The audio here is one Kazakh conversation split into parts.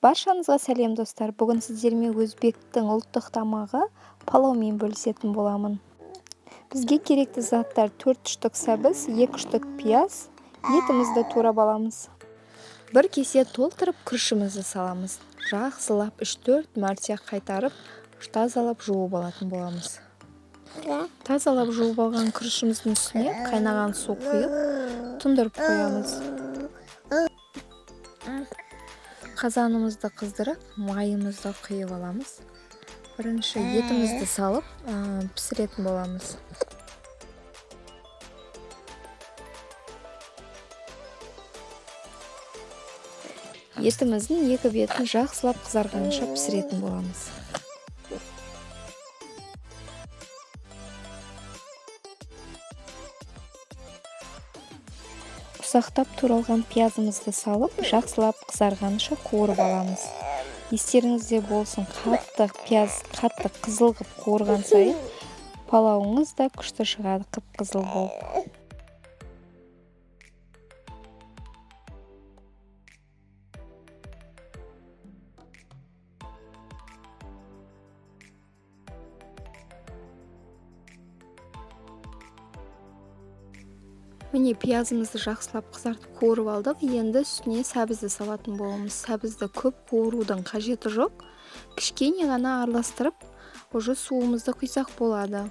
Баршаңызға сәлем достар. Бүгін сіздермен өзбектің ұлттық тамағы палаумен бөлісетін боламын. Бізге керекті заттар 4 штук сәбіз, 2 штук пияз, етімізді турап аламыз. Бір кесе толтырып күрішімізді саламыз. Жақсылап 3-4 мәрте қайтарып, тазалап жуып алатын боламыз. Тазалап жуып алған күрішіміздің үстіне қайнаған су құйып, тұндырып қоямыз. Қазанымызды қыздырып, майымызды құйып аламыз. Бірінші етімізді салып, пісіретін боламыз. Етіміздің екі бетін жақсылап қызарғанша пісіретін боламыз. Ұсақтап туралған пиязымызды салып, жақсылап қызарғанша қуырып аламыз. Естеріңізде болсын, қатты пияз, қатты қызыл қып қуырған сайын, палауыңыз да күшті шығады, қып-қызыл болып. Міне пиязымызды жақсылап қызартып қуырып алдық. Енді үстіне сәбізді салатын боламыз. Сәбізді көп қуырудың қажеті жоқ. Кішкене ғана араластырып, уже суымызды құйсақ болады.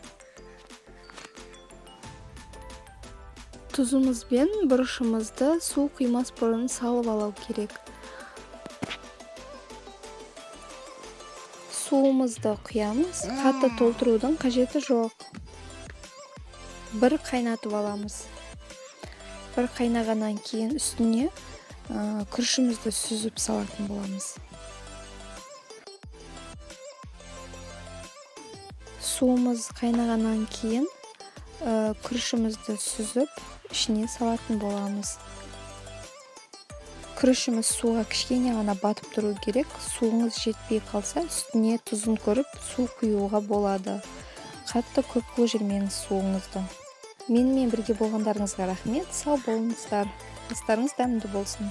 Тұзымыз бен бұрышымызды су құймас бұрын салып алу керек. Суымызды құямыз. Қатты толтырудың қажеті жоқ. Бір қайнатып аламыз. Бір қайнағаннан кейін үстіне күрішімізді сүзіп салатын боламыз. Суымыз қайнағаннан кейін күрішімізді сүзіп ішіне салатын боламыз. Күрішіміз суға кішкене ғана батып тұру керек. Суыңыз жетпей қалса, үстіне тұзын көріп, су құюға болады. Қатты көп қылып жүрмеңіз суыңызды. Менімен бірге болғандарыңызға рахмет. Сау болыңыздар. Астарыңыз дәмді болсын.